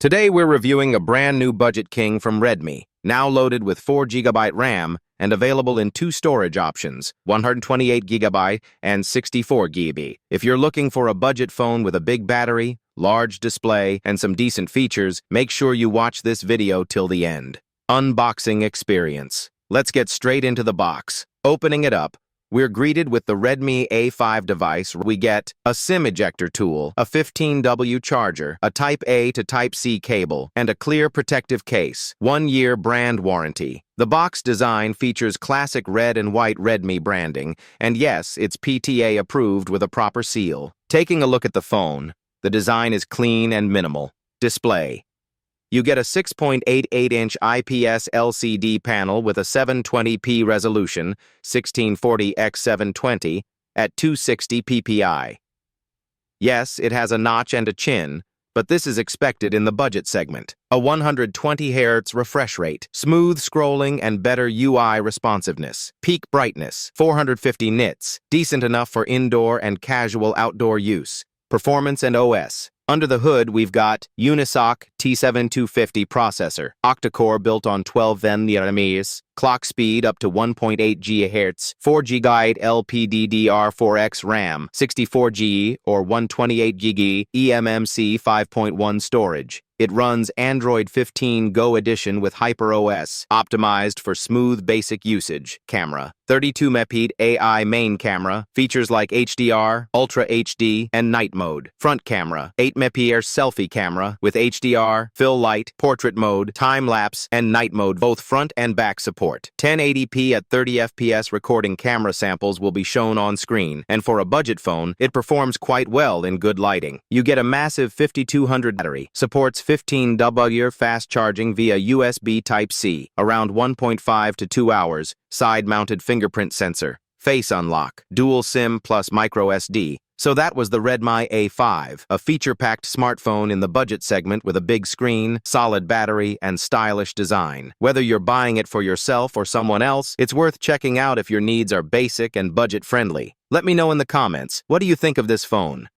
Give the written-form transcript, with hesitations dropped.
Today we're reviewing a brand new budget king from Redmi, now loaded with 4GB RAM and available in two storage options, 128GB and 64GB. If you're looking for a budget phone with a big battery, large display, and some decent features, make sure you watch this video till the end. Unboxing experience. Let's get straight into the box. Opening it up, we're greeted with the Redmi A5 device. We get a SIM ejector tool, a 15W charger, a Type A to Type C cable, and a clear protective case. 1-year brand warranty. The box design features classic red and white Redmi branding, and yes, it's PTA approved with a proper seal. Taking a look at the phone, the design is clean and minimal. Display. You get a 6.88-inch IPS LCD panel with a 720p resolution, 1640x720, at 260 ppi. Yes, it has a notch and a chin, but this is expected in the budget segment. A 120 Hz refresh rate, smooth scrolling and better UI responsiveness. Peak brightness, 450 nits, decent enough for indoor and casual outdoor use. Performance and OS. Under the hood, we've got Unisoc T7250 processor, octa-core built on 12 nms, clock speed up to 1.8 GHz, 4GB LPDDR4X RAM, 64GB or 128GB eMMC 5.1 storage. It runs Android 15 Go Edition with HyperOS, optimized for smooth basic usage. Camera. 32MP AI main camera, features like HDR, Ultra HD, and night mode. Front camera. 8MP selfie camera with HDR, fill light, portrait mode, time-lapse, and night mode. Both front and back support. 1080p at 30 FPS recording camera samples will be shown on screen, and for a budget phone, it performs quite well in good lighting. You get a massive 5200 battery, supports 15W fast charging via USB Type-C, around 1.5 to 2 hours, side-mounted fingerprint sensor, face unlock, dual SIM plus micro SD. So that was the Redmi A5, a feature-packed smartphone in the budget segment with a big screen, solid battery, and stylish design. Whether you're buying it for yourself or someone else, it's worth checking out if your needs are basic and budget-friendly. Let me know in the comments, what do you think of this phone?